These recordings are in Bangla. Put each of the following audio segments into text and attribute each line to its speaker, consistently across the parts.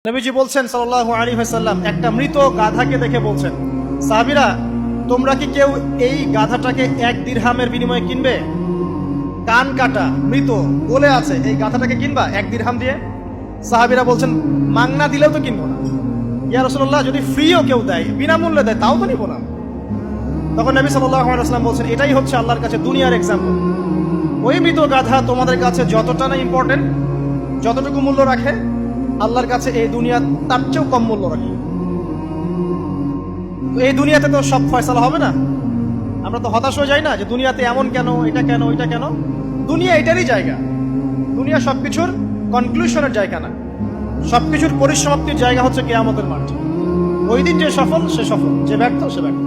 Speaker 1: নবীজি বলছেন সাল্লাল্লাহু আলাইহি ওয়াসাল্লাম একটা মৃত গাধাকে দেখে বলছেন, সাহাবীরা তোমরা কি কেউ এই গাধাটাকে 1 দিরহামের বিনিময়ে কিনবে? কান কাটা মৃত বলে আছে, এই গাধাটাকে কিনবা 1 দিরহাম দিয়ে? সাহাবীরা বলছেন মাংনা দিলেও তো কিনবো না। ইয়া রাসূলুল্লাহ, যদি ফ্রিও কেউ দেয়, বিনামূল্যে দেয়, তাও তো নিব না। তখন নবী সাল্লাল্লাহু আলাইহি ওয়াসাল্লাম বলছেন, এটাই হচ্ছে আল্লাহর কাছে দুনিয়ার এক্সাম্পল। ওই মৃত গাধা তোমাদের কাছে যতটা না ইম্পর্টেন্ট, যতটুকু মূল্য রাখে, আল্লাহর কাছে এই দুনিয়া তার চেয়েও কম মূল্য রাখে। এই দুনিয়াতে তো সব ফয়সালা হবে না। আমরা তো হতাশ হয়ে যাই না যে দুনিয়াতে এমন কেন, এটা কেন, ওইটা কেন। দুনিয়া এটারই জায়গা। দুনিয়া সবকিছুর কনক্লুশনের জায়গা না, সবকিছুর পরিসমাপ্তির জায়গা হচ্ছে কিয়ামতের মাঠ। ওই দিন যে সফল সে সফল, যে ব্যর্থ সে ব্যর্থ।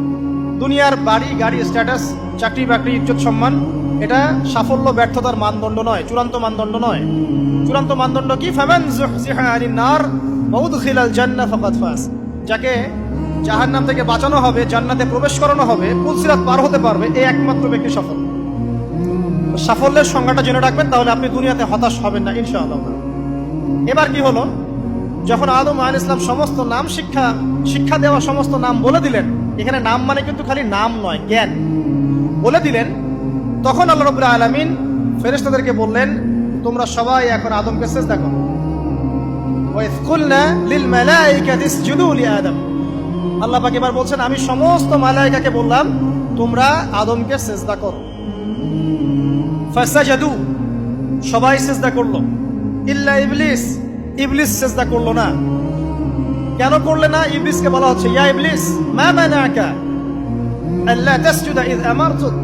Speaker 1: দুনিয়ার বাড়ি গাড়ি, স্ট্যাটাস, চাকরি বাকরি, ইজ্জত সম্মান, এটা সাফল্য ব্যর্থতার মানদণ্ড নয়, চূড়ান্ত মানদণ্ড নয়। চূড়ান্ত মানদণ্ড কি? ফামান যুহজিহা আনিন নার ওয়া উদখিলাল জান্নাহ ফাকাদ ফাজ। যাকে জাহান্নাম থেকে বাঁচানো হবে, জান্নাতে প্রবেশ করানো হবে, পুলসিরাত পার হতে পারবে, এই একমাত্র ব্যক্তি সফল। সাফল্যের সংজ্ঞাটা জেনে রাখবেন, তাহলে আপনি দুনিয়াতে হতাশ হবেন না ইনশাআল্লাহ। এবার কি হলো, যখন আদম আলাইহিস সালাম সমস্ত নাম শিক্ষা দেওয়া সমস্ত নাম বলে দিলেন, এখানে নাম মানে কিন্তু খালি নাম নয়, জ্ঞান বলে দিলেন, তখন আল্লাহ রাব্বুল আলামিন ফেরেশতাদেরকে বললেন, তোমরা সবাই এখন আদমকে সিজদা করো। ওয়া ইয কুলনা লিল মালাইকাতি ইসজুদু লি আদম। আল্লাহ পাক এবার বলছেন, আমি সমস্ত মালায়েকাকে বললাম তোমরা আদমকে সিজদা করো। ফাসাজাদু, সবাই সিজদা করলো, ইল্লা ইবলিস, ইবলিস সিজদা করলো না। কেন করলে না? ইবলিসকে বলা হচ্ছে, ইয়া ইবলিস মা মানাকা আল্লা তাসজুদা ইয আমারতুক।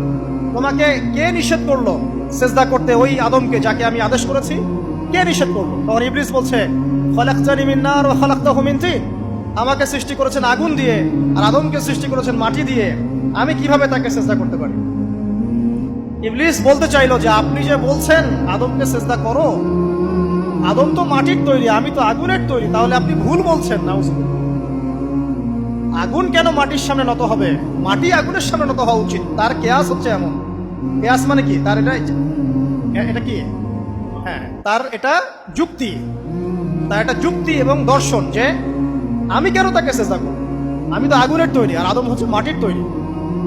Speaker 1: তোমাকে কে নিষেধ করলো সিজদা করতে ওই আদমকে যাকে আমি আদেশ করেছি? কে নিষেধ করলো? তখন ইবলিস বলছে, খলাকতানি মিন নার ওয়া খলাকতাহু মিন তিন। আমাকে সৃষ্টি করেছেন আগুন দিয়ে আর আদমকে সৃষ্টি করেছেন মাটি দিয়ে, আমি কিভাবে তাকে সিজদা করতে পারি? ইবলিস বলতে চাইলো যে আপনি যে বলছেন আদমকে সিজদা করো, আদম তো মাটির তৈরি, আমি তো আগুনের তৈরি, তাহলে আপনি ভুল বলছেন। নাউজুবিল্লাহ। আগুন কেন মাটির সামনে নত হবে? মাটি আগুনের সামনে নত হওয়া উচিত। তার কেয়াস হচ্ছে এমন। কেয়াস মানে কি? তার এটা কি? হ্যাঁ, তার এটা যুক্তি, তার এটা যুক্তি এবং দর্শন যে আমি কেন তাকে সিজদা করব? আমি তো আগুনের তৈরি আর আদম হচ্ছে মাটির তৈরি।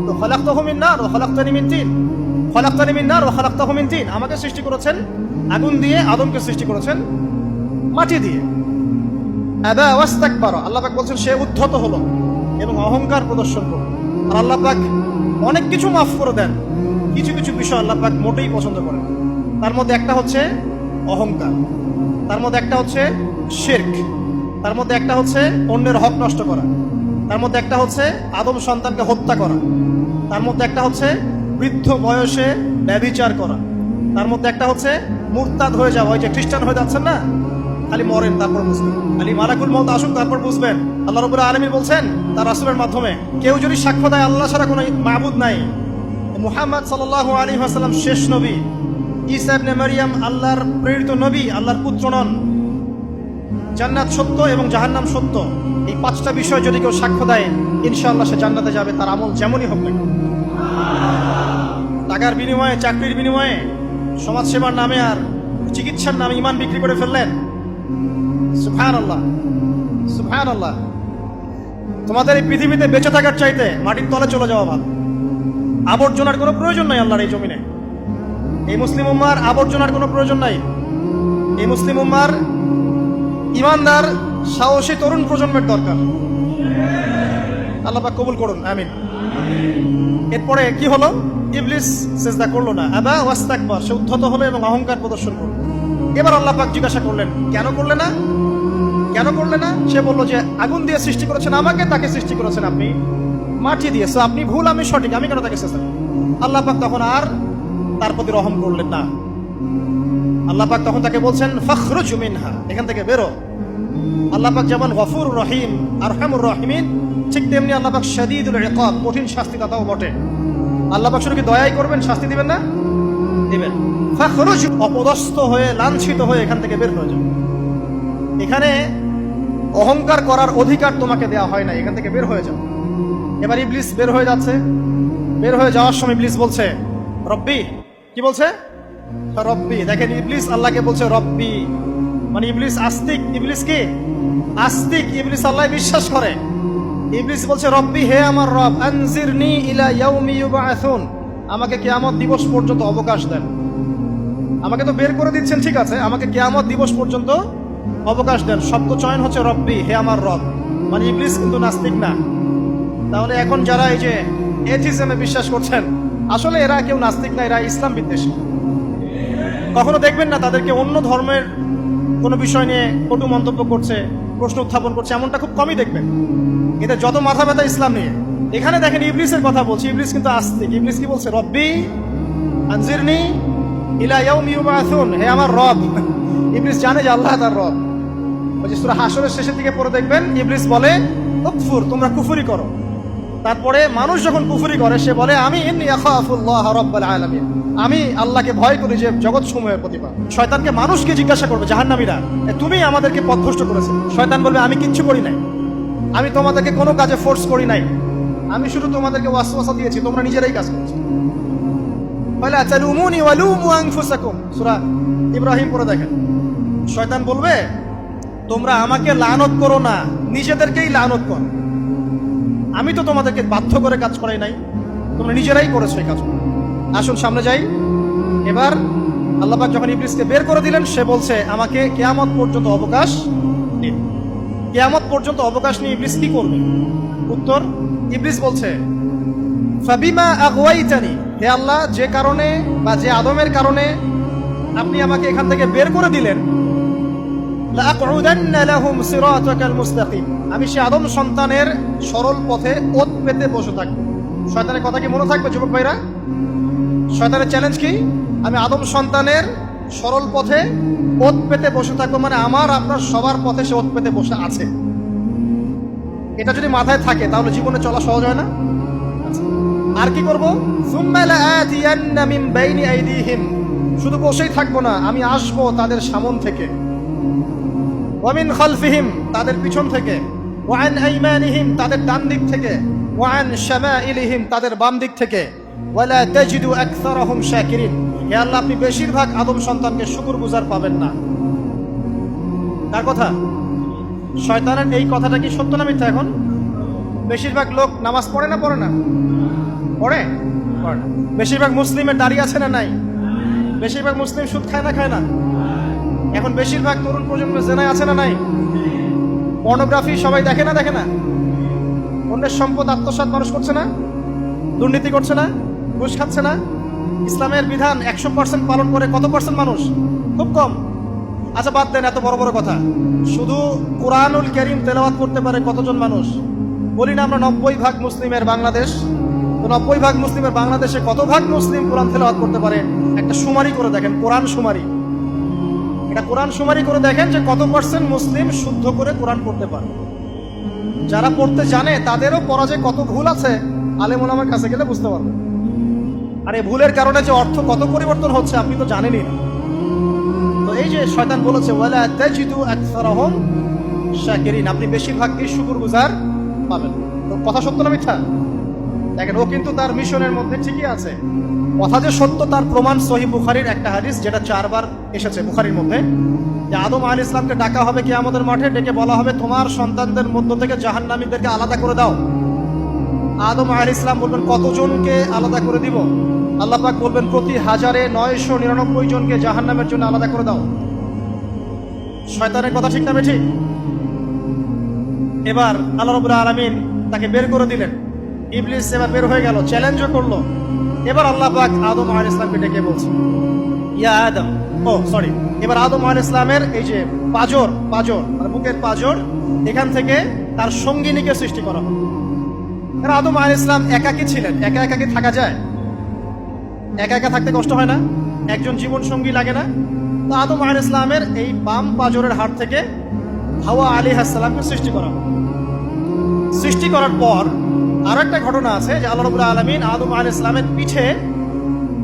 Speaker 1: তো খলাকতাহু মিন নার ওয়া খলাকতানি মিন তিন, খলাকতানি মিন নার ওয়া খলাকতাহু মিন তিন। আমাকে সৃষ্টি করেছেন আগুন দিয়ে, আদমকে সৃষ্টি করেছেন মাটি দিয়ে। আবা ওয়াস্তাকবারা, আল্লাহ পাক বলছেন সে উদ্ধত হলো এবং অহংকার প্রদর্শন করল। আর আল্লাহ পাক অনেক কিছু মাফ করে দেন, কিছু কিছু বিষয় আল্লাহ পাক মোটেই পছন্দ করেন। তার মধ্যে একটা হচ্ছে অহংকার, তার মধ্যে একটা হচ্ছে শিরক, তার মধ্যে একটা হচ্ছে অন্যের হক নষ্ট করা, তার মধ্যে একটা হচ্ছে আদম সন্তানকে হত্যা করা, তার মধ্যে একটা হচ্ছে বৃদ্ধ বয়সে ব্যভিচার করা, তার মধ্যে একটা হচ্ছে মুরতাদ হয়ে যাওয়া। ওই যে খ্রিস্টান হয়ে যাচ্ছেন না, খালি মরেন তারপর বুঝবেন, খালি মালাকুল মউত আসুন তারপর বুঝবেন। আল্লাহ রাব্বুল আলামিন বলছেন তার রাসূলের মাধ্যমে, কেউ যদি সাক্ষ্য দেয় আল্লাহ ছাড়া কোনো মাবুদ নাই, মুহাম্মদ সাল্লাল্লাহু আলাইহি ওয়াসাল্লাম শেষ নবী, ঈসা ইবনে মারইয়াম আল্লাহর প্রেরিত নবী, আল্লাহর পুত্র নন, জান্নাত সত্য এবং জাহান্নাম সত্য, এই 5টা বিষয় যদি কেউ সাক্ষ্য দেয়, ইনশাআল্লাহ সে জান্নাতে যাবে, তার আমল যেমনই হোক না কেন। টাকার বিনিময়ে, চাকরির বিনিময়ে, সমাজ সেবার নামে আর চিকিৎসার নামে ঈমান বিক্রি করে ফেললেন, সুবহানাল্লাহ, সুবহানাল্লাহ। তোমাদের এই পৃথিবীতে বেঁচে থাকার চাইতে মাটির তলে চলে যাওয়া ভালো। আবর্জনার কোনো প্রয়োজন নাই আল্লাহর এই জমিনে। এই মুসলিম উম্মার আবর্জনার কোনো প্রয়োজন নাই। এই মুসলিম উম্মার ইমানদার সাহসী তরুণ প্রজন্মের দরকার। আল্লাহ পাক কবুল করুন, আমিন। এরপরে কি হলো? ইবলিস সিজদা করলো না, আবা ওয়াস্তাকবার, সে উদ্ধত হলো এবং অহংকার প্রদর্শন করলো। এবার আল্লাহ পাক জিজ্ঞাসা করলেন, কেন করলে না? কেন করলে না? সে বললো যে আগুন দিয়ে সৃষ্টি করেছেন আমাকে, তাকে সৃষ্টি করেছেন আপনি মাটি দিয়ে, সো আপনি ভুল, আমি সঠিক, আমি কেন তাকে সিজদা করব? আল্লাহ পাক তখন আর তার প্রতি রহম করলেন না। আল্লাহ পাক তখন তাকে বলছেন, ফাখরুজ মিনহা, এখান থেকে বেরো। আল্লাহ পাক যেমন গফুর রহিম, আরহামুর রহিমিন, ঠিক তেমনি আল্লাহ পাক শাদীদুল ইকাব, কঠিন শাস্তি দাতাও বটে। আল্লাহ পাক শুধু কি দয়াই করবেন, শাস্তি দিবেন না? দিবেন। ফাখরুজ, অপদস্থ হয়ে, লাঞ্ছিত হয়ে এখান থেকে বের হয়ে যাও। এখানে অহংকার করার অধিকার তোমাকে দেওয়া হয় না, এখান থেকে বের হয়ে যাও। এবার ইবলিস বের হয়ে যাচ্ছে। বের হয়ে যাওয়ার সময় ইবলিস বলছে রব্বি। কি বলছে? রব্বি। দেখেন, ইবলিস আল্লাহকে বলছে রব্বি, মানে ইবলিস আস্তিক, ইবলিস কি আস্তিক ইবলিস আল্লাহ বিশ্বাস করে। ইবলিস বলছে রব্বি, হে আমার রব, আনজিরনি ইলা ইয়াউমি ইউবআসুন, আমাকে কিয়ামত দিবস পর্যন্ত অবকাশ দেন। আমাকে তো বের করে দিচ্ছেন, ঠিক আছে, আমাকে কিয়ামত দিবস পর্যন্ত অবকাশ দেন। শব্দ চয়ন হচ্ছে রব্বি, হে আমার রব, মানে ইবলিস কিন্তু নাস্তিক না। তাহলে এখন যারা এই যে এথিজমে বিশ্বাস করছেন, আসলে এরা কেউ নাস্তিক না, এরা ইসলাম বিদ্বেষী। কখনো দেখবেন না তাদেরকে অন্য ধর্মের কোনো বিষয় নিয়ে কটু মন্তব্য করছে, প্রশ্ন উত্থাপন করছে, এমনটা খুব কমই দেখবেন। এদের যত মাথা ব্যথা ইসলাম নিয়ে। এখানে দেখেন ইবলিসের কথা বলছি, ইবলিস কিন্তু আস্তিক। ইবলিস কি বলছে? রব্বি আনজিরনি ইলা ইয়াউমি ইউবআসুন, হে আমার রব। ইবলিস জানে যে আল্লাহ তার রব। ওই যে সূরা হাশরের শেষের দিকে পড়ে দেখবেন ইবলিস বলে উকফুর, তোমরা কুফরি করো। তারপরে মানুষ যখন কুফরি করে সে বলে আমি ইন্নী আখাফুল্লাহ রাব্বাল আলামিন, আমি আল্লাহকে ভয় করি যে জগৎ সমূহের প্রতিপালক। শয়তানকে মানুষকে জিজ্ঞাসা করবে জাহান্নামীরা, তুমি আমাদেরকে পথভ্রষ্ট করেছো। শয়তান বলবে আমি কিচ্ছু করি নাই, আমি তোমাদেরকে কোনো কাজে ফোর্স করি নাই, আমি শুধু তোমাদেরকে ওয়াসওয়াসা দিয়েছি, তোমরা নিজেরাই কাজ করছো। ফালা তালুমুনি ওয়ালুমু আনফুসাকুম, সূরা ইব্রাহিম পড়ে দেখেন। শয়তান বলবে তোমরা আমাকে লানত করো না, নিজেদেরকেই লানত করো, আমি তো তোমাদেরকে বাধ্য করে কাজ করাই নাই, তোমরা নিজেরাই করেছো এই কাজ। আসুন সামনে যাই। এবার আল্লাহ পাক যখন ইবলিসকে বের করে দিলেন, সে বলছে আমাকে কিয়ামত পর্যন্ত অবকাশ দিন। কিয়ামত পর্যন্ত অবকাশ নিয়ে ইবলিস কি করবে? উত্তর, ইবলিস বলছে ফাবিমা আগওয়াইতানি, হে আল্লাহ, যে কারণে বা যে আদমের কারণে আপনি আমাকে এখান থেকে বের করে দিলেন, লাআকউদান্না লাহুম সিরাতাকাল মুস্তাকিম, আমি সে আদম সন্তানের সরল পথে ওত পেতে বসে থাকবো। শয়তানের কথা কি মনে থাকবে যুবক ভাইরা? শয়তানের চ্যালেঞ্জ কি? আমি আদম সন্তানের সরল পথে ওত পেতে বসে থাকবো, মানে আমার আপনার সবার পথে সে ওত পেতে বসে আছে। এটা যদি মাথায় থাকে তাহলে জীবনে চলা সহজ হয় না? আর কি করবো? সুম্মা লাআতিয়ান্না মিন বাইনি আইদিহিম, শুধু বসেই থাকবো না, আমি আসবো তাদের সামন থেকে, ওয়া মিন খালফিহিম, তাদের পিছন থেকে, ওয়া আন আইমানিহিম, তাদের ডান দিক থেকে, ওয়া আন শামাইলিহিম, তাদের বাম দিক থেকে, ওয়ালা তাজিদু আকসারাহুম শাকিরিন, হে আল্লাহ, আপনি বেশিরভাগ আদম সন্তানকে শুকরগুজার পাবেন না। কার কথা? শয়তানের এই কথাটা কি সত্য না মিথ্যা? এখন বেশিরভাগ লোক নামাজ পড়ে না পড়ে না? পড়ে। বেশিরভাগ মুসলিমের দাড়ি আছে না নাই? বেশিরভাগ মুসলিম সুদ খায় না খায় না? এখন বেশিরভাগ তরুণ প্রজন্মের জেনায় আছে না নাই? পর্নোগ্রাফি সবাই দেখে না দেখে না? অন্যের সম্পদ আত্মসাৎ মানুষ করছে না? দুর্নীতি করছে না? ঘুষ খাচ্ছে না? ইসলামের বিধান 100% পালন করে কত পার্সেন্ট মানুষ? খুব কম। আচ্ছা বাদ দেন এত বড় বড় কথা, শুধু কোরআনুল কারীম তেলাওয়াত করতে পারে কতজন মানুষ? বলি না আমরা 90% মুসলিমের বাংলাদেশ, তো 90% মুসলিমের বাংলাদেশে কত ভাগ মুসলিম কোরআন তেলাওয়াত করতে পারে? একটা শুমারি করে দেখেন, কোরআন শুমারি। এটা কোরআন শুমারি করে দেখেন যে কত পার্সেন্ট মুসলিম শুদ্ধ করে কোরআন পড়তে পারে। যারা পড়তে জানে তাদেরও পড়া যে কত ভুল আছে, আলেম ওলামার কাছে গেলে বুঝতে পারবেন। আর এই ভুলের কারণে যে অর্থ কত পরিবর্তন হচ্ছে আপনি তো জানেনই না। তো এই যে শয়তান বলেছে ওয়ালা তাজিদু আকসারাহুম শাকিরিন, আপনি বেশিরভাগই শুকরগুজার পাবেন। তো কথা সত্য না মিথ্যা? দেখেন, ও কিন্তু তার মিশনের মধ্যে ঠিকই আছে। কথা যে সত্য তার প্রমাণ সহিহ বুখারীর একটা হাদিস, যেটা 4 বার এসেছে বুখারীর মধ্যে, যে আদম আলাইহিস সালামকে ডাকা হবে কিয়ামতের মাঠে, ডেকে বলা হবে তোমার সন্তানদের মধ্য থেকে জাহান্নামীদেরকে আলাদা করে দাও। আদম আলাইহিস সালাম বলবেন কতজনকে আলাদা করে দিব? আল্লাহ পাক বলবেন প্রতি 1099 জনকে জাহান্নামের জন্য আলাদা করে দাও। শয়তানের কথা ঠিক না বেঠিক? এবার আল্লাহ রাব্বুল আলামিন তাকে বের করে দিলেন। ইবলিস এবার বের হয়ে গেল, চ্যালেঞ্জও করলো। এবার আল্লাহ পাক আদম আলাইহিস সালামকে ডেকে বলছে ইয়া আদম, এবার আদম আলাইহিস সালামের এই যে পাঁজর মানে বুকের পাঁজর, এখান থেকে তার সঙ্গিনীকে সৃষ্টি করা হলো। কারণ আদম আলাইহিস সালাম একাকী ছিলেন, একা একাকী থাকা যায়? একা একা থাকতে কষ্ট হয় না? একজন জীবন সঙ্গী লাগে না? তো আদম আলাইহিস সালামের এই বাম পাঁজরের হাড় থেকে হাওয়া আলাইহিস সালামকে সৃষ্টি করা হলো। সৃষ্টি করার পর আরো একটা ঘটনা আছে যে আল্লাহ রাব্বুল আলামিন আদম আলাইহিস সালামের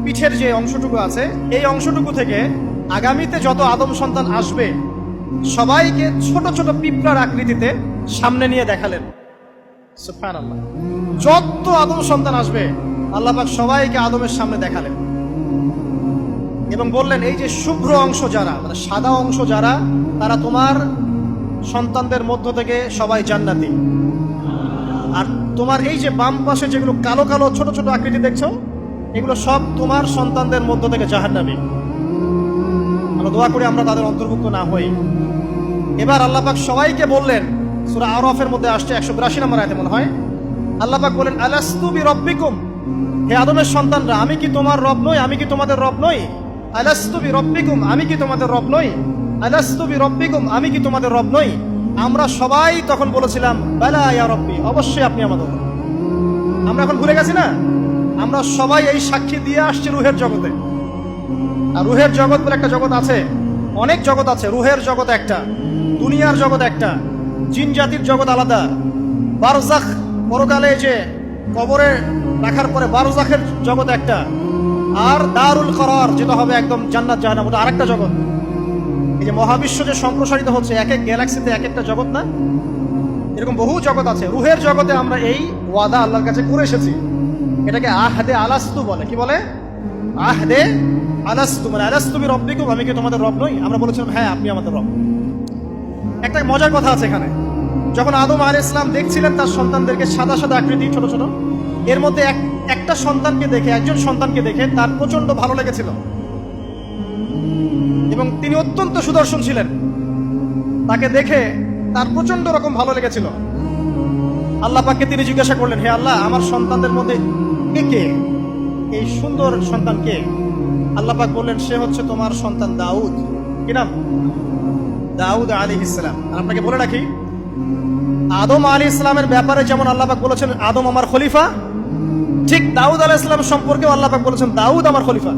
Speaker 1: পিঠের যে অংশটুকু আছে, এই অংশটুকু থেকে আগামীতে যত আদম সন্তান আসবে সবাইকে ছোট ছোট পিঁপড়ার আকৃতিতে সামনে নিয়ে দেখালেন। সুবহানাল্লাহ। যত আদম সন্তান আসবে আল্লাহ পাক সবাইকে আদমের সামনে দেখালেন এবং বললেন এই যে শুভ্র অংশ যারা, মানে সাদা অংশ যারা, তারা তোমার সন্তানদের মধ্য থেকে সবাই জান্নাতি। আর তোমার এই যে বাম পাশে যেগুলো কালো কালো ছোট ছোট আকৃতি দেখছো, এগুলো সব তোমার সন্তানদের মধ্য থেকে জাহান্নামী। আমরা দোয়া করি আমরা তাদের অন্তর্ভুক্ত না হই। এবার আল্লাহ পাক সবাইকে বললেন, সূরা আরাফের মধ্যে আসছে 182 নম্বর আয়াতে মনে হয়, আল্লাহ পাক বলেন, আলাস্তু বিরব্বিকুম, হে আদমের সন্তানরা, আমি কি তোমার রব নই? আমি কি তোমাদের রব নই? আলাস্তু বিরব্বিকুম, আমি কি তোমাদের রব নই? আলাস্তু বিরব্বিকুম, আমি কি তোমাদের রব নই? আমরা সবাই তখন বলেছিলাম, বালা ইয়া রব্বি, অবশ্যই আপনি আমাদের রব। আমরা এখন ভুলে গেছি না? আমরা সবাই এই সাক্ষী দিয়ে আসছি রুহের জগতে। আর রুহের জগৎ বলে একটা জগৎ আছে, অনেক জগৎ আছে। রুহের জগৎ একটা, দুনিয়ার জগৎ একটা, জিন জাতির জগৎ আলাদা, বারজাখ পরকালে যে কবরে রাখার পরে বারজাখের জগৎ একটা, আর দারুল করার যেটা হবে একদম জান্নাত জাহান্নাম, ওটা আরেকটা জগৎ। এই যে মহাবিশ্ব যে সম্প্রসারিত হচ্ছে, এক এক গ্যালাক্সিতে এক একটা জগৎ না, এরকম বহু জগৎ আছে। রুহের জগতে আমরা এই ওয়াদা আল্লাহর কাছে করে এসেছি। এটাকে আহদে আলাস্তু বলে। কি বলে? আহদে আলাস্তু, মানে আলাস্তু বিরব্বিকুম, আমি কি তোমাদের রব নই? আমরা বলেছিলাম হ্যাঁ, আপনি আমাদের রব। একটা মজার কথা আছে এখানে। যখন আদম আলাইহিস সালাম দেখছিলেন তার সন্তানদেরকে সাদা সাদা আকৃতি ছোট ছোট, এর মধ্যে একটা সন্তানকে দেখে, একজন সন্তানকে দেখে তার প্রচন্ড ভালো লেগেছিল এবং তিনি অত্যন্ত সুদর্শন ছিলেন। তাকে দেখে তার প্রচন্ড রকম ভালো লেগেছিল। আল্লাহ পাককে তিনি জিজ্ঞাসা করলেন, হে আল্লাহ, আমার সন্তানদের মধ্যে কে, এই সুন্দর সন্তান কে? আল্লাহ পাক বললেন, সে হচ্ছে তোমার সন্তান দাউদ। কি নাম? দাউদ আলাইহিস সালাম। আর আপনাকে বলে রাখি, আদম আলাইহিস সালামের ব্যাপারে যেমন আল্লাহ পাক বলেছেন আদম আমার খলিফা, ঠিক দাউদ আলাইহিস সালাম সম্পর্কেও আল্লাহ পাক বলেছেন দাউদ আমার খলিফা।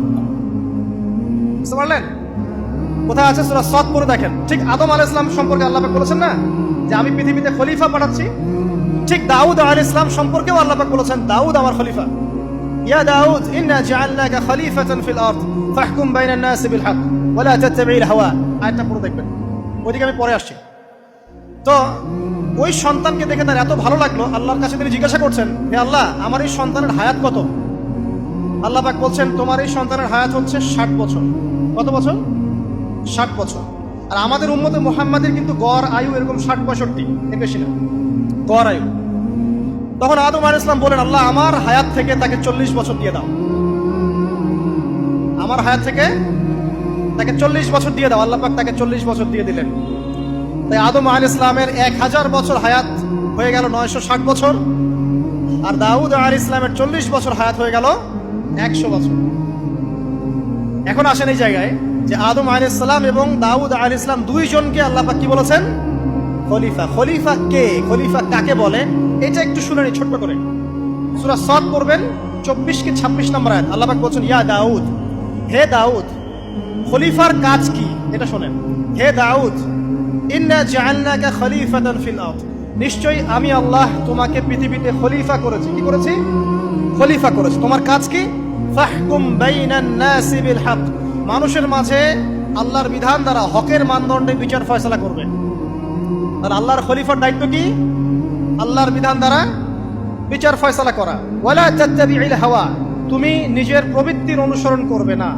Speaker 1: বুঝতে পারলেন? কোথায় আছে? সূরা সাদ পড়ে দেখেন। ঠিক আদম আলাইহিস সালাম সম্পর্কে আল্লাহ পাক বলেছেন না যে আমি পৃথিবীতে খলিফা পাঠাচ্ছি, ঠিক দাউদ আলাইহিস সালাম সম্পর্কেও আল্লাহ পাক বলেছেন দাউদ আমার খলিফা। ইয়া দাউদ ইন্না জাআলনাকা খলিফাতান ফিল আরদ ফাহকুম বাইনান নাসি বিল হক ওয়া লা তাত্তাবি'ল হাওয়া। আয়াতটা পড়ে দেখবেন, ওইদিকে আমি পরে আসছি। তো ওই সন্তানকে দেখে তার এত ভালো লাগলো, আল্লাহর কাছে তিনি জিজ্ঞাসা করছেন, হে আল্লাহ, আমার এই সন্তানের হায়াত কত? আল্লাহ পাক বলছেন, তোমার এই সন্তানের হায়াত হচ্ছে 60 বছর। কত বছর? 60 বছর। আর আমাদের উম্মতে মুহাম্মাদের কিন্তু গড় আয়ু এরকম 60-65, এর বেশি না গড় আয়ু। তখন আদম আলাইহিস সালাম বলেন, আল্লাহ, আমার হায়াত থেকে তাকে 40 বছর দিয়ে দাও। আমার হায়াত থেকে তাকে 40 বছর দিয়ে দাও। আল্লাহ পাক তাকে 40 বছর দিয়ে দিলেন। তাই আদম আলাইহিস সালামের 1000 বছর হায়াত হয়ে গেল 960 বছর, আর দাউদ আলাইহিস সালামের 40 বছর হায়াত হয়ে গেল 100 বছর। এখন আসেন এই জায়গায় যে আদম আলাইহিস সালাম এবং দাউদ আলাইহিস সালাম দুইজনকে আল্লাহ পাক কি বলেছেন? খলিফা। খলিফা কে? খলিফা কাকে বলে? এটা একটু শুনে নি ছোট্ট করে। সূরা সাদ পড়বেন 24 কি 26 নম্বর আয়াত। আল্লাহ পাক বলছেন, ইয়া দাউদ, হে দাউদ, খলিফার কাজ কি এটা শোনেন। হে দাউদ, ইন্না জাআলনাকা খলিফাতান ফিল আরদ, নিশ্চয়ই আমি আল্লাহ তোমাকে পৃথিবীতে খলিফা করেছি। কি করেছি? খলিফা করেছি। তোমার কাজ কি? ফাহকুম বাইনান নাসি বিল হক, মানুষের মাঝে আল্লাহর বিধান দ্বারা হকের মানদণ্ডে বিচার ফয়সালা করবে। আর আল্লাহর খলিফার দায়িত্ব কি? আল্লাহর বিধান দ্বারা বিচার ফয়সালা করা। ওয়ালা তাত্তাবি'ল হাওয়া, তুমি নিজের প্রবৃত্তির অনুসরণ করবে না।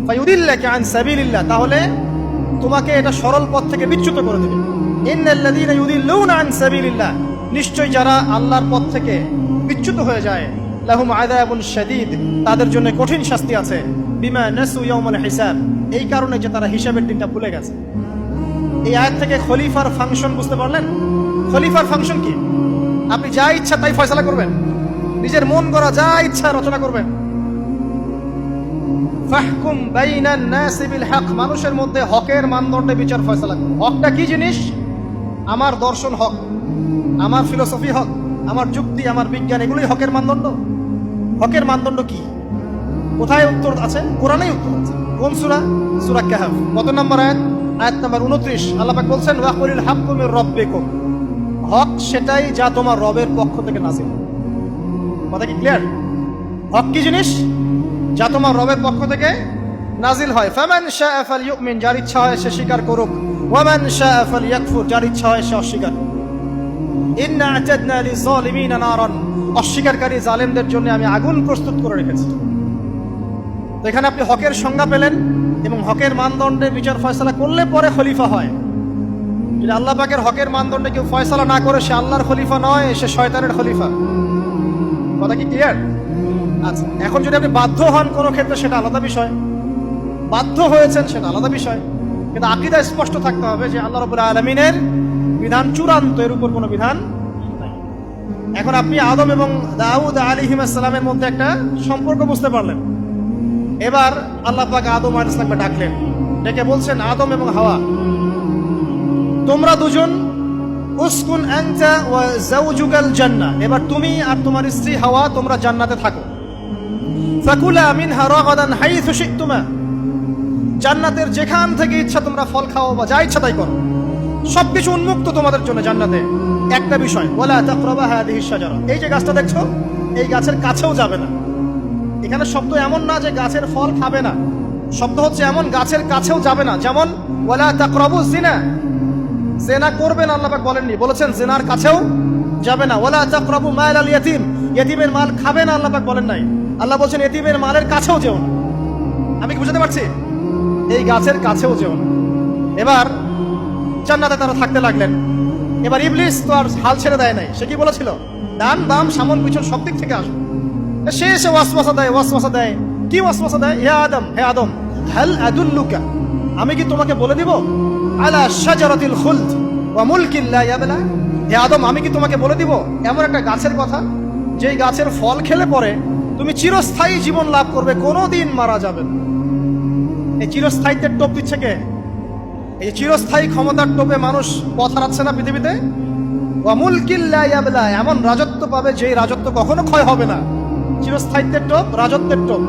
Speaker 1: ফায়ুদিল্লাকা আন সাবিলিল্লাহ, তাহলে তোমাকে এটা সরল পথ থেকে বিচ্যুত করে দেবে। ইন্নাল্লাযীনা ইউদিল্লুনা আন সাবিলিল্লাহ, নিশ্চয় যারা আল্লাহর পথ থেকে বিচ্যুত হয়ে যায়, লাহুম আযাবুন শাদীদ, তাদের জন্য কঠিন শাস্তি আছে। বিমা নাসু ইয়াউমাল হিসাব, এই কারণে যে তারা হিসাবের দিনটা ভুলে গেছে। এই আয়াত থেকে খলিফার ফাংশন বুঝতে পারলেন? খলিফার ফাংশন কি? আপনি যা ইচ্ছা তাই ফয়সালা করবেন, নিজের মন গড়া যা ইচ্ছা রচনা করবেন। ফাহকুম বাইনান নাসি বিল হক, মানুষের মধ্যে হকের মানদণ্ডে বিচার ফয়সালা করুন। হকটা কি জিনিস? আমার দর্শন হক, আমার ফিলোসফি হক, আমার যুক্তি, আমার বিজ্ঞান, এগুলোই হকের মানদণ্ড। হকের মানদণ্ড কি? কোথায় উত্তর আছে? কোরআনেই উত্তর আছে। কোন সূরা? সূরা কাহফ। কত নম্বর আয়াত? আয়াত নাম্বার 29। আল্লাহ পাক বলছেন, ওয়াকুলিল হাক্কু মির রাব্বিকুম, হক সেটাই যা তোমার রবের পক্ষ থেকে নাযিল। কথা কি ক্লিয়ার? হক কি জিনিস? যা তোমার রবের পক্ষ থেকে নাজিল হয়। ফামান শাআ ফালইউমিন, যার ইচ্ছা হয় সে স্বীকার করুক। ওয়ামান শাআ ফালইয়াকফুর, যার ইচ্ছা হয় সে অস্বীকার করুক। ইন্না আ'তাদনা লিযালিমিনা নারান, অস্বীকারী জালেমদের জন্য আমি আগুন প্রস্তুত করে রেখেছি। তো এখানে আপনি হকের সংজ্ঞা পেলেন এবং হকের মানদণ্ডে বিচার ফয়সালা করলে পরে খলিফা হয়। যদি আল্লাহ পাকের হকের মানদণ্ডে কেউ ফয়সালা না করে, সে আল্লাহর খলিফা নয়, সে শয়তানের খলিফা। কথা কি ক্লিয়ার? আচ্ছা, এখন যদি আপনি বাধ্য হন কোনো ক্ষেত্রে, সেটা আলাদা বিষয়। বাধ্য হয়েছেন সেটা আলাদা বিষয়, কিন্তু আকীদা স্পষ্ট থাকতে হবে যে আল্লাহ রাব্বুল আলামিনের বিধান চূড়ান্ত, এর উপর কোনো বিধান নাই। এখন আপনি আদম এবং দাউদ আলাইহিস সালামের মধ্যে একটা সম্পর্ক বুঝতে পারলেন। এবার আল্লাহ পাক আদম আলাইহিস সালামকে ডাকলেন, ডেকে বলছেন, আদম এবং হাওয়া, তোমরা দুজন উসকুন আনতা ওয়া যাওজুকাল জান্নাহ, এবার তুমি আর তোমার স্ত্রী হাওয়া তোমরা জান্নাতে থাকো। ফাকুলা মিনহা রাগাদান হাইথু শি'তুমা, জান্নাতের যেখান থেকে ইচ্ছা তোমরা ফল খাও বা যা ইচ্ছা তাই করো, সবকিছু উন্মুক্ত তোমাদের জন্য জান্নাতে। একটা বিষয়, ওয়ালা তাকরাবা হাদিহিশ শাজারা, এই যে গাছটা দেখছো, এই গাছের কাছেও যাবে না। এখানে শব্দ এমন না যে গাছের ফল খাবে না, শব্দ হচ্ছে এমন গাছের কাছেও যাবে না। যেমন ওয়ালা তাকরাবু জিনা, জিনা করবে না আল্লাহ পাক বলেননি, বলেছেন জিনার কাছেও যাবে না। ওয়ালা তাকরাবু মাল আল ইয়াতীম, ইয়াতীমের মাল খাবে না আল্লাহ পাক বলেন নাই, আল্লাহ বলছেন ইয়াতীমের মালের কাছেও যেও না। আমি কি বুঝাতে পারছি? এই গাছের কাছেও যেও না। এবার জান্নাতে তারা থাকতে লাগলেন। এবার ইবলিস তো আর হাল ছেড়ে দেয় নাই, সে কি বলেছিল, ডান বাম সামন পিছন সব দিক থেকে আসবে। সে এসে ওয়াসওয়াসা দেয়। কি ওয়াসওয়াসা দেয়? হে আদম, হাল আদুল্লুকা, আমি কি তোমাকে বলে দিব, আলা শাজারাতিল খুলদ ওয়া মুলকিন লা ইয়াবলা, হে আদম আমি কি তোমাকে বলে দিব এমন একটা গাছের কথা, যেই গাছের ফল খেলে পরে তুমি চিরস্থায়ী জীবন লাভ করবে, কোনোদিন মারা যাবে না। এই চিরস্থায়িত্বের টোপ দিচ্ছে কে? এই চিরস্থায়ী ক্ষমতার টোপে মানুষ পথ হারাচ্ছে না পৃথিবীতে। ওয়া মুলকিন লা ইয়াবলা, এমন রাজত্ব পাবে যেই রাজত্ব কখনো ক্ষয় হবে না। চিরস্থায়িত্বের টোপ, রাজত্বের টোপ,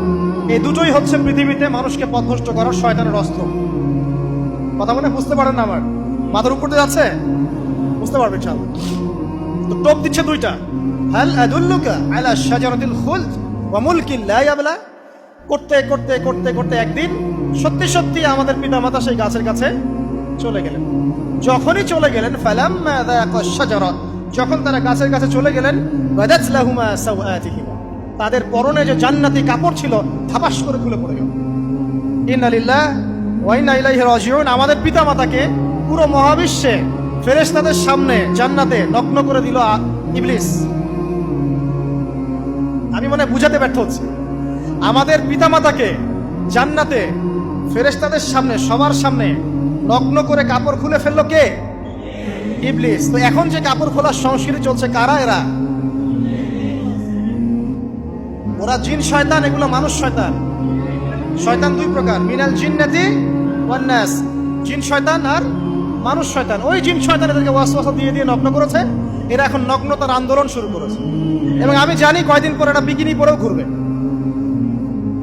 Speaker 1: এই দুটোই হচ্ছে পৃথিবীতে মানুষকে পথভ্রষ্ট করার শয়তানের অস্ত্র। কথা মনে বুঝতে পারেন না? আমার মাথার উপর দিয়ে যাচ্ছে, বুঝতে পারবেন ইনশাআল্লাহ। তো টোপ দিচ্ছে দুইটা, হাল আদুল্লুকা আলা শাজারাতিল খুলদ ওয়া মুলকিন লা ইয়াবলা। করতে করতে করতে করতে একদিন সত্যি সত্যি আমাদের পিতামাতা সেই গাছের কাছে চলে গেলেন। যখনই চলে গেলেন, ফালাম্মা যাকা শাজারা, যখন তারা গাছের কাছে চলে গেলেন, বাদাত লাহুমা সাওআতিহিমা, তাদের পরনে যে জান্নাতি কাপড় ছিল ধাপাস করে খুলে পড়ে গেল। ইন্না লিল্লাহি ওয়া ইন্না ইলাইহি রাজিউন। আমাদের পিতামাতাকে পুরো মহাবিশ্বে ফেরেশতাদের সামনে জান্নাতে নগ্ন করে দিল ইবলিস। আমি মনে বুঝাতে ব্যর্থ হচ্ছি। আমাদের পিতামাতাকে জান্নাতে ফেরেশতাদের সামনে, সবার সামনে নগ্ন করে কাপড় খুলে ফেললো কে? ইবলিস। তো এখন যে কাপড় খোলার সংস্কৃতি চলছে, কারা এরা? ওরা জিন শয়তান, এগুলো মানুষ শয়তান। শয়তান দুই প্রকার, মিনাল জিন্নাতি ওয়ান নাস, জিন শয়তান আর মানুষ শয়তান। ওই জিন শয়তান এদেরকে ওয়াসওয়াসা দিয়ে দিয়ে নগ্ন করেছে। এরা এখন নগ্নতার আন্দোলন শুরু করেছে, এবং আমি জানি কয়দিন পরে এটা বিকিনি পরেও ঘুরবে।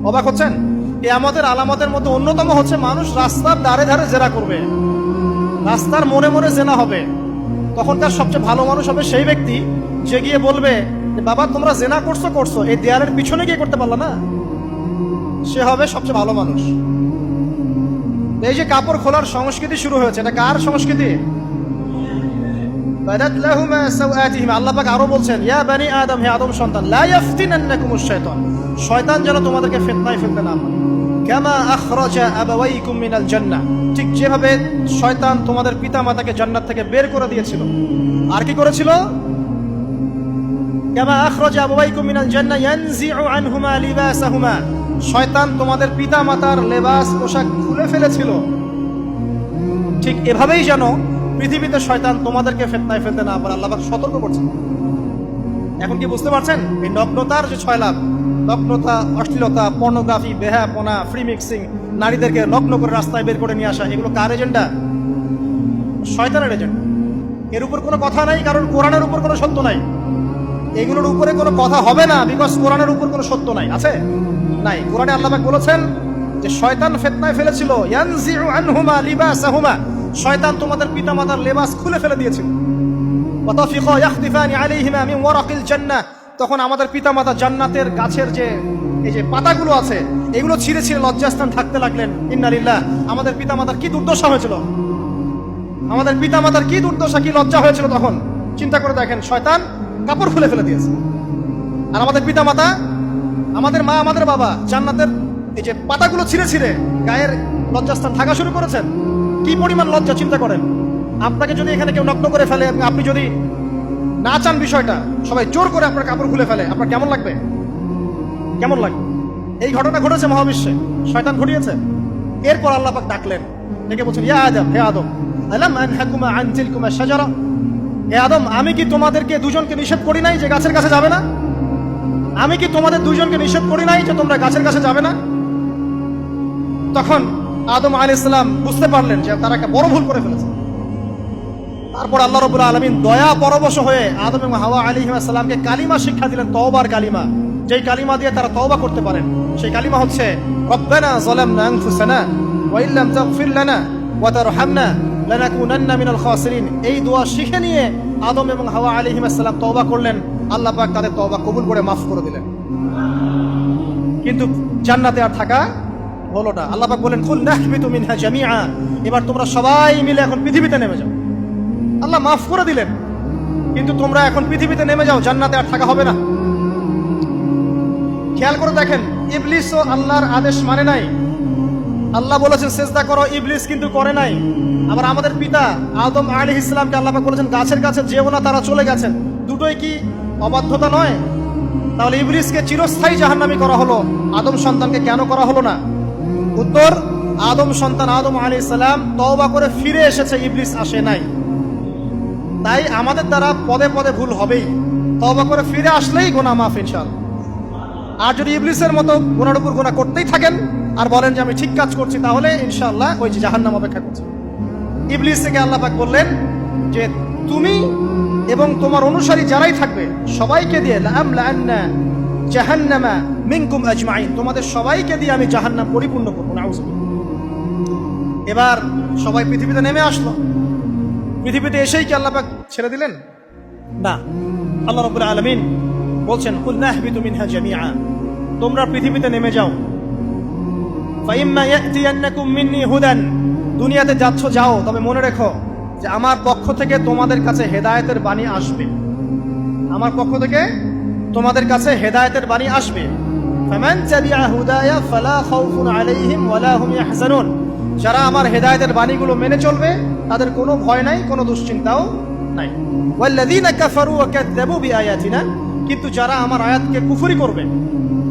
Speaker 1: অবাক হচ্ছেন? এই আমাদের আলামতের মধ্যে অন্যতম হচ্ছে মানুষ রাস্তার ধারে ধারে জেনা করবে, রাস্তার মনে মনে জেনা হবে। তখন তার সবচেয়ে ভালো মানুষ হবে সেই ব্যক্তি যে গিয়ে বলবে, বাবা তোমরা জেনা করছো, এই দেয়ালের পিছনে গিয়ে করতে পারলা না, সে হবে সবচেয়ে ভালো মানুষ। এই যে কাপড় খোলার সংস্কৃতি শুরু হয়েছে, এটা কার সংস্কৃতি? বাদাত লাহুমা সাওআতিহিমা। আল্লাহ পাক আরো বলছেন, ইয়া বানি আদম, হে আদম সন্তান, লা ইয়াফতিনান্নাকুমুশ শাইতান, শয়তান যেন তোমাদেরকে ফিতনায় ফেলতে না পারে। কামা আখরাজা আবাওয়াইকুম মিনাল জান্নাহ, ঠিক যেভাবে শয়তান তোমাদের পিতামাতাকে জান্নাত থেকে বের করে দিয়েছিল। আর কি করেছিল? কামা আখরাজা আবাওয়াইকুম মিনাল জান্নাহ ইয়ানজিউ আনহুমা লিবাসাহুমা, শয়তান তোমাদের পিতামাতার লেবাস পোশাক খুলে ফেলেছিল। ঠিক এভাবেই যেন পৃথিবীতে শয়তান তোমাদেরকে ফিতনায় ফেলতে না পারে, আল্লাহ পাক সতর্ক করছেন। এখন কি বুঝতে পারছেন? এই নগ্নতার যে 6 লাভ, নগ্নতা, অশ্লীলতা, পর্নোগ্রাফি, বেহাপনা, ফ্রি মিক্সিং, নারীদেরকে নগ্ন করে রাস্তায় বের করে নিয়ে আসা, এগুলো কার এজেন্ডা? শয়তানের এজেন্ডা। এর উপর কোনো কথা নাই, কারণ কোরআনের উপর কোনো সত্য নাই। এগুলোর উপরে কোনো কথা হবে না, বিকজ কোরআনের উপর কোনো সত্য নাই। আছে? নাই। কোরআনে আল্লাহ পাক বলেছেন যে শয়তান ফিতনায় ফেলেছিল, ইয়ানজিউ আনহুমা লিবাসাহুমা, শয়তান তোমাদের পিতামাতার লেবাস খুলে ফেলে দিয়েছিল। ওয়াতাফিকা ইয়াখতিফানি আলাইহিমা মিন ওয়ারাকিল জান্নাহ, তখন আমাদের পিতামাতা জান্নাতের গাছের যে এই যে পাতাগুলো আছে, এগুলো ছিঁড়ে ছিঁড়ে লজ্জাস্থান থাকতে লাগলেন। ইন্না লিল্লাহ। আমাদের পিতামাতার কি দুর্দশা হয়েছিল, আমাদের পিতামাতার কি দুর্দশা, কি লজ্জা হয়েছিল তখন। চিন্তা করে দেখেন, শয়তান কাপড় খুলে ফেলে দিয়েছে। আর আমাদের পিতামাতা, আমাদের মা, আমাদের বাবা জান্নাতের এই যে পাতাগুলো ছিঁড়ে ছিঁড়ে গায়ের লজ্জাস্থান থাকা শুরু করেছেন। কি পরিমাণ লজ্জা চিন্তা করেন। আপনাকে যদি এখানে কেউ নগ্ন করে ফেলে এবং আপনি যদি না চান বিষয়টা, সবাই জোর করে আপনার কাপড় খুলে ফেলে, আপনার কেমন লাগবে? কেমন লাগবে? এই ঘটনা ঘটেছে মহাবিশ্বে, শয়তান ঘটিয়েছে। এরপর আল্লাহ পাক ডাকলেন, ডেকে বলছেন, ইয়া আদম, হে আদম, আলাম আনহাকুমা আন তিলকুমা শাজারা, হে আদম, আমি কি তোমাদেরকে দুজনকে নিষেধ করি নাই যে গাছের কাছে যাবে না? আমি কি তোমাদের দুজনকে নিষেধ করি নাই যে তোমরা গাছের কাছে যাবে না? তখন আদম আলাইহিস সালাম বুঝতে পারলেন যে তারা একটা বড় ভুল করে ফেলেছে। তারপর আল্লাহ রাব্বুল আলামিন দয়া পরবশ হয়ে আদম এবং হাওয়া আলাইহিস সালামকে কালিমা শিক্ষা দিলেন, তওবার কালিমা, যেই কালিমা দিয়ে তারা তওবা করতে পারেন। সেই কালিমা হচ্ছে রব্বানা যালামনা আনফুসানা ওয়া ইল্লাম তাগফির লানা ওয়া তারহামনা লানাকুনান্না মিনাল খাসিরিন। এই দোয়া শিখে নিয়ে আদম এবং হাওয়া আলাইহিস সালাম তওবা করলেন। আল্লাহ পাক তাদের তওবা কবুল করে মাফ করে দিলেন। কিন্তু জান্নাতে আর থাকা হলো না। আল্লাহ পাক বলেন, কুল নাহবিতু মিনহা জামিআ, এবার তোমরা সবাই মিলে এখন পৃথিবীতে নেমে যাও। আল্লাহ মাফ করে দিলেন, কিন্তু তোমরা এখন পৃথিবীতে নেমে যাও, জান্নাতে আর থাকা হবে না। খেয়াল করে দেখেন, ইবলিসও আল্লাহর আদেশ মানে নাই। আল্লাহ বলেছেন সিজদা করো, ইবলিস কিন্তু করে নাই। আবার আমাদের পিতা আদম আলাইহিস সালামকে আল্লাহ পাক বলেছেন গাছের কাছে যেও না, তারা চলে গেছেন। দুটোই কি অবাধ্যতা নয়? তাহলে ইবলিসকে চিরস্থায়ী জাহান্নামী করা হলো, আদম সন্তানকে কেন করা হলো না? উত্তর, আদম সন্তান আদম আলাইহিস সালাম তওবা করে ফিরে এসেছে, ইবলিস আসে নাই। তাই আমাদের দ্বারা পদে পদে ভুল হবেই, তওবা করে ফিরে আসলেই গুনাহ মাফ ইনশাআল্লাহ। আর যদি ইবলিসের মতো গুনার উপর গুনাহ করতেই থাকেন আর বলেন যে আমি ঠিক কাজ করছি, তাহলে ইনশাআল্লাহ ওই যে জাহান্নাম অপেক্ষা করছে। ইবলিস থেকে আল্লাহ পাক বললেন যে তুমি এবং তোমার অনুসারী যারাই থাকবে সবাইকে দিয়ে লাআমলাআন্না জাহান্নামা মিনকুম আজমাইন, তোমাদের সবাইকে দিয়ে আমি জাহান্নাম পরিপূর্ণ করব। নাউযুবিল্লাহ। এবার সবাই পৃথিবীতে নেমে আসলো। পৃথিবীতে এসেই কি আল্লাহ পাক ছেড়ে দিলেন? না। আল্লাহ রাব্বুল আলামিন বলছেন, কুল নাহবিতু মিনহা জামিআ, তোমরা পৃথিবীতে নেমে যাও। ফাইম্মা ইয়াতিয়ান্নাকুম মিন্নি হুদান, দুনিয়াতে যাচ্ছ যাও, তবে মনে রেখো যে আমার পক্ষ থেকে তোমাদের কাছে হেদায়েতের বাণী আসবে। আমার পক্ষ থেকে তোমাদের কাছে হেদায়েতের বাণী আসবে। ফামান তাবিআ হুদায়া ফালা খাউফুন আলাইহিম ওয়ালা হুম ইয়াহজানুন, যারা আমার হেদায়েতের বাণীগুলো মেনে চলবে তাদের কোনো ভয় নাই, কোনো দুশ্চিন্তাও নাই। ওয়াল্লাযীনা কাফারু ওয়া কাযযাবু বিআয়াতিনা, কিন্তু যারা আমার আয়াতকে কুফরি করবে,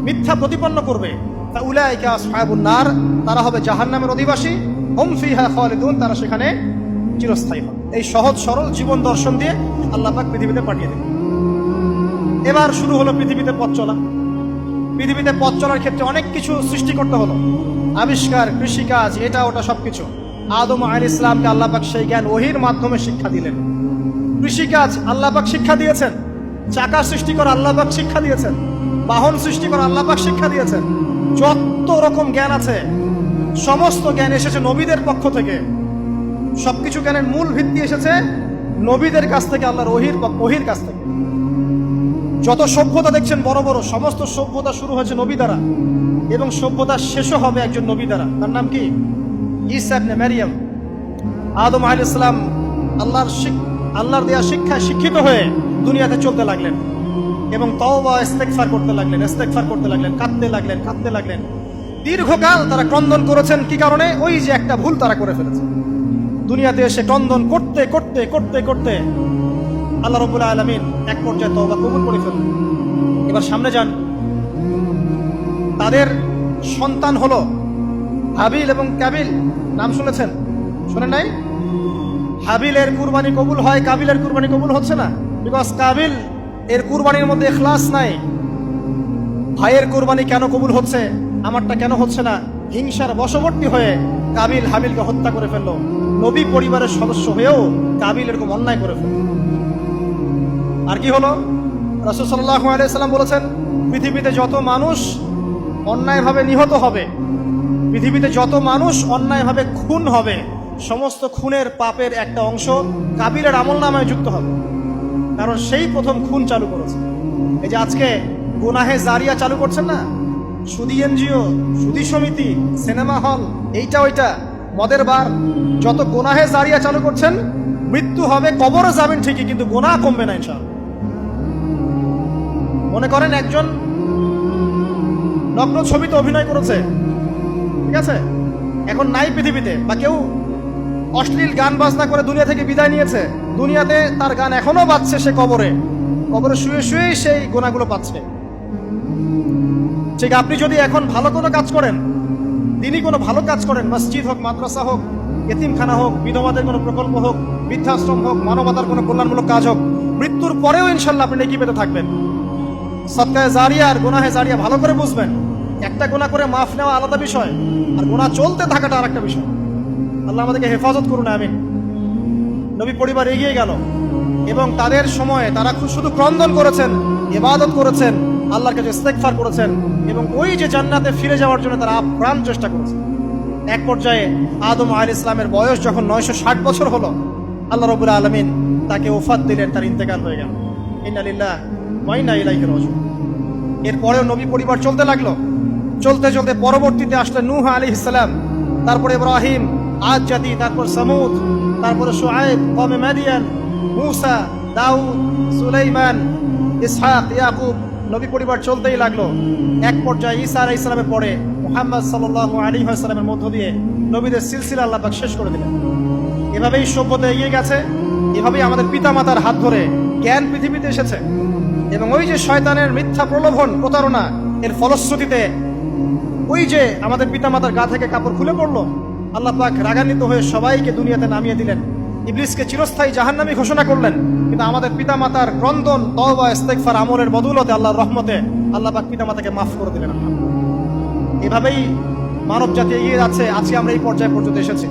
Speaker 1: মিথ্যা প্রতিপন্ন করবে, ফাউলাইকা আসহাবুন নার, তারা হবে জাহান্নামের অধিবাসী। হুম ফিহা খালিদুন, তারা সেখানে চিরস্থায়ী হবে। এই সহজ সরল জীবন দর্শন দিয়ে আল্লাহ পাক পৃথিবীতে পাঠিয়ে দিলেন। এবার শুরু হলো পৃথিবীতে পথ চলা। পৃথিবীতে পথ চলার ক্ষেত্রে অনেক কিছু সৃষ্টি করতে হলো, আবিষ্কার, কৃষিকাজ, এটা ওটা সবকিছু। আদম আলাইহিস সালামকে আল্লাহ পাক সেই জ্ঞান ওহীর মাধ্যমে শিক্ষা দিলেন। কৃষিকাজ আল্লাহ পাক শিক্ষা দিয়েছেন, চাকা সৃষ্টি করা আল্লাহ পাক শিক্ষা দিয়েছেন, বাহন সৃষ্টি করা আল্লাহ পাক শিক্ষা দিয়েছেন। যত রকম জ্ঞান আছে সমস্ত জ্ঞান এসেছে নবীদের পক্ষ থেকে। সবকিছু জ্ঞানের মূল ভিত্তি এসেছে নবীদের কাছ থেকে, আল্লাহর ওহীর কাছ থেকে। যত সভ্যতা দেখছেন বড় বড়, সমস্ত সভ্যতা শুরু হয়েছে নবী দ্বারা, এবং সভ্যতা শেষও হবে একজন নবী দ্বারা। তার নাম কি? ঈসা ইবনে মারইয়াম। আদম আলাইহিস সালাম আল্লাহর দেয়া শিক্ষায় শিক্ষিত হয়ে দুনিয়াতে চলতে লাগলেন এবং তওবা ইস্তেগফার করতে লাগলেন, কাঁদতে লাগলেন। দীর্ঘকাল তারা ক্রন্দন করেছেন। কি কারণে? ওই যে একটা ভুল তারা করে ফেলেছে। দুনিয়াতে এসে ক্রন্দন করতে করতে করতে করতে আল্লাহ রাব্বুল আলামিন এক পর্যায়ে তওবা কবুল করে ফেললেন। এবার সামনে যান। তাদের সন্তান হলো হাবিল এবং কাবিল। নাম শুনেছেন? শুনেন নাই? হাবিলের কুরবানি কবুল হয়, কাবিলের কুরবানি কবুল হচ্ছে না। বিকজ কাবিল এর কুরবানির মধ্যে ইখলাস নাই। ভাইয়ের কুরবানি কেন কবুল হচ্ছে, আমারটা কেন হচ্ছে না? হিংসার বশবর্তী হয়ে কাবিল হাবিলকে হত্যা করে ফেললো। নবী পরিবারের সদস্য হয়েও কাবিল এরকম অন্যায় করে ফেলল। আর কি হলো? রাসূল সাল্লাল্লাহু আলাইহি সাল্লাম বলেছেন, পৃথিবীতে যত মানুষ অন্যায়ভাবে নিহত হবে, পৃথিবীতে যত মানুষ অন্যায়ভাবে খুন হবে, সমস্ত খুনের পাপের একটা অংশ কাবিলের আমলনামায় যুক্ত হবে। কারণ সেই প্রথম খুন চালু করেছে। এই যে আজকে গুনাহে জারিয়া চালু করছেন না, সুদী এনজিও, সুদী সমিতি, সিনেমা হল, এইটা ওইটা, মদের বার, যত গুনাহে জারিয়া চালু করছেন, মৃত্যু হবে, কবরে যাবেন ঠিকই, কিন্তু গুনাহ কমবে না ইনশাআল্লাহ। মনে করেন একজন নগ্ন ছবিতে অভিনয় করেছে, ঠিক আছে, এখন নাই পৃথিবীতে, বা কেউ অশ্লীল গান বাজনা করে দুনিয়া থেকে বিদায় নিয়েছে, দুনিয়াতে তার গান এখনো বাজছে, সে কবরে শুয়ে শুয়েই সেই গুনাহগুলো পাচ্ছে। ঠিক আপনি যদি এখন ভালো কোনো কাজ করেন, দিনই কোনো ভালো কাজ করেন, মসজিদ হোক, মাদ্রাসা হোক, এতিমখানা হোক, বিধবাদের কোনো প্রকল্প হোক, বৃদ্ধাশ্রম হোক, মানবতার কোনো কল্যাণমূলক কাজ হোক, মৃত্যুর পরেও ইনশাল্লাহ আপনি নেকি পেতে থাকবেন। সদকায়ে জারিয়া আর গুনাহে জারিয়া ভালো করে বুঝবেন। একটা গুনাহ করে মাফ নেওয়া আলাদা বিষয়, আর গুনাহ চলতে থাকাটা আরেকটা বিষয়। আল্লাহ আমাদেরকে হেফাজত করুন, আমিন। নবী পরিবার এগিয়ে গেল এবং তাদের সময়ে তারা শুধু ক্রন্দন করেছেন, ইবাদত করেছেন, আল্লাহর কাছে ইস্তেগফার করেছেন এবং ওই যে জান্নাতে ফিরে যাওয়ার জন্য তারা আপ্রাণ চেষ্টা করেছেন। এক পর্যায়ে আদম আলাইহিস সালামের বয়স যখন 960 বছর হলো, আল্লাহ রাব্বুল আলামিন তাকে ওফাত দিলেন, তার ইন্তেকাল হয়ে গেল। ইন্না লিল্লাহি ওয়া ইন্না ইলাইহি রাজিউন। এরপরেও নবী পরিবার চলতে লাগলো, চলতে চলতে পরবর্তীতে আসলেন নূহ আলাইহিস সালাম, তারপরে ইব্রাহিম, আদ জাতি, তারপর সামুদ, তারপরে শুআয়ব, কওমে মাদিয়ান, মূসা, দাউদ, সুলাইমান, ইসহাক, ইয়াকুব। নবী পরিবার চলতেই লাগলো। এক পর্যায়ে ঈসা আলাইহিস সালামের পরে মুহাম্মদ সাল্লাল্লাহু আলাইহি ওয়াসাল্লামের মধ্য দিয়ে নবীদের সিলসিলা আল্লাহ পাক শেষ করে দিলেন। এভাবেই সভ্যতা এগিয়ে গেছে, এভাবেই আমাদের পিতামাতার হাত ধরে জ্ঞান পৃথিবীতে এসেছে এবং ওই যে শয়তানের মিথ্যা প্রলোভন, প্রতারণা, এর ফলশ্রুতিতে ওই যে আমাদের পিতামাতার গা থেকে কাপড় খুলে পড়লো, আল্লাহ পাক রাগান্বিত হয়ে সবাইকে দুনিয়াতে নামিয়ে দিলেন, ইবলিসকে চিরস্থায়ী জাহান্নামী ঘোষণা করলেন। কিন্তু আমাদের পিতামাতার ক্রন্দন, তওবা, ইস্তেগফার, আমলের বদৌলতে, আল্লাহর রহমতে আল্লাহ পাক পিতামাতাকে মাফ করে দিলেন। এভাবেই মানব জাতি এগিয়ে যাচ্ছে। আজকে আমরা এই পর্যায়ে পর্যন্ত এসেছি।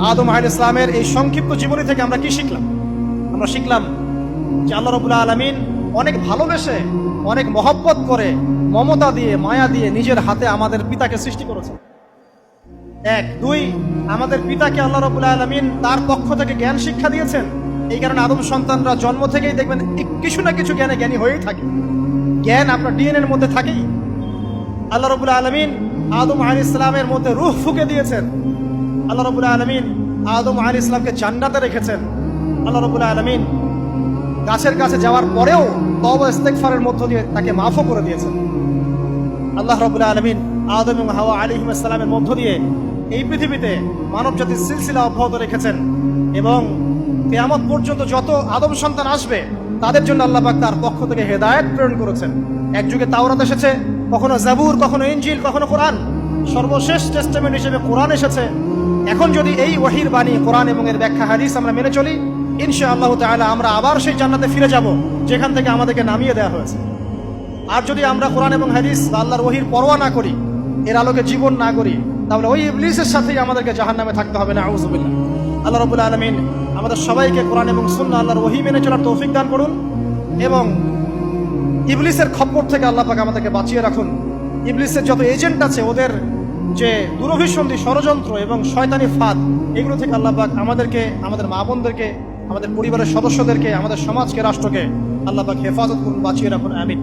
Speaker 1: আদম আলাইহিস সালামের এই সংক্ষিপ্ত জীবনী থেকে আমরা কি শিখলাম? আমরা শিখলাম যে আল্লাহ রাব্বুল আলামিন অনেক ভালোবেসে, অনেক মহব্বত করে, মমতা দিয়ে, মায়া দিয়ে নিজের হাতে আমাদের পিতাকে সৃষ্টি করেছেন। এক, দুই, আমাদের পিতাকে আল্লাহ রাব্বুল আলামিন তার পক্ষ থেকে জ্ঞান শিক্ষা দিয়েছেন। এই কারণে আদম সন্তানরা জন্ম থেকেই দেখবেন কিছু না কিছু জ্ঞানে জ্ঞানী হয়েই থাকে। জ্ঞান আপনার ডিএনএ এর মধ্যে থাকেই। আল্লাহ রাব্বুল আলামিন আদম আলাইহিস সালামের মধ্যে রূহ ফুঁকে দিয়েছেন। আল্লাহ রাব্বুল আলামিন আদম আলাইহিস সালামকে জান্নাতে রেখেছেন। আল্লাহ রাব্বুল আলামিন গাছের কাছে যাওয়ার পরেও তওবা ইস্তেগফারের মধ্য দিয়ে তাকে মাফও করে দিয়েছেন। আল্লাহ রাব্বুল আলামিন আদম এবং হাওয়া আলাইহিস সালামের মধ্য দিয়ে এই পৃথিবীতে মানব জাতির সিলসিলা অব্যাহত রেখেছেন এবং কিয়ামত পর্যন্ত যত আদম সন্তান আসবে তাদের জন্য আল্লাহ পাক তার পক্ষ থেকে হেদায়েত প্রেরণ করেছেন। এক যুগে তাওরাত এসেছে, কখনো জাবুর, কখনো ইনজিল, কখনো কোরআন, সর্বশেষ টেস্টামেন্ট হিসেবে কোরআন এসেছে। এখন যদি এই ওহীর বাণী, কোরআন এবং এর ব্যাখ্যা হাদিস আমরা মেনে চলি, ইনশাআল্লাহ তাআলা আমরা আবার সেই জান্নাতে ফিরে যাব যেখান থেকে আমাদেরকে নামিয়ে দেওয়া হয়েছে। আর যদি আমরা কোরআন এবং হাদিস বা আল্লাহর ওহীর পরোয়া না করি, এর আলোকে জীবন না করি, তাহলে ওই ইবলিসের সাথেই আমাদেরকে জাহান্নামে থাকতে হবে। নাউযুবিল্লাহ। আল্লাহ রাব্বুল আলামিন আমাদের সবাইকে কোরআন এবং সুন্নাহ, আল্লাহর ওহী মেনে চলার তৌফিক দান করুন এবং ইবলিসের খপ্পর থেকে আল্লাহ পাক আমাদেরকে বাঁচিয়ে রাখুন। ইবলিসের যত এজেন্ট আছে, ওদের যে দুরভিসন্ধি, ষড়যন্ত্র এবং শয়তানি ফাঁদ, এগুলো থেকে আল্লাহ পাক আমাদেরকে, আমাদের মা বোনদেরকে, আমাদের পরিবারের সদস্যদেরকে, আমাদের সমাজকে, রাষ্ট্রকে আল্লাহ পাক হেফাজত করুন, বাঁচিয়ে রাখুন। আমিন।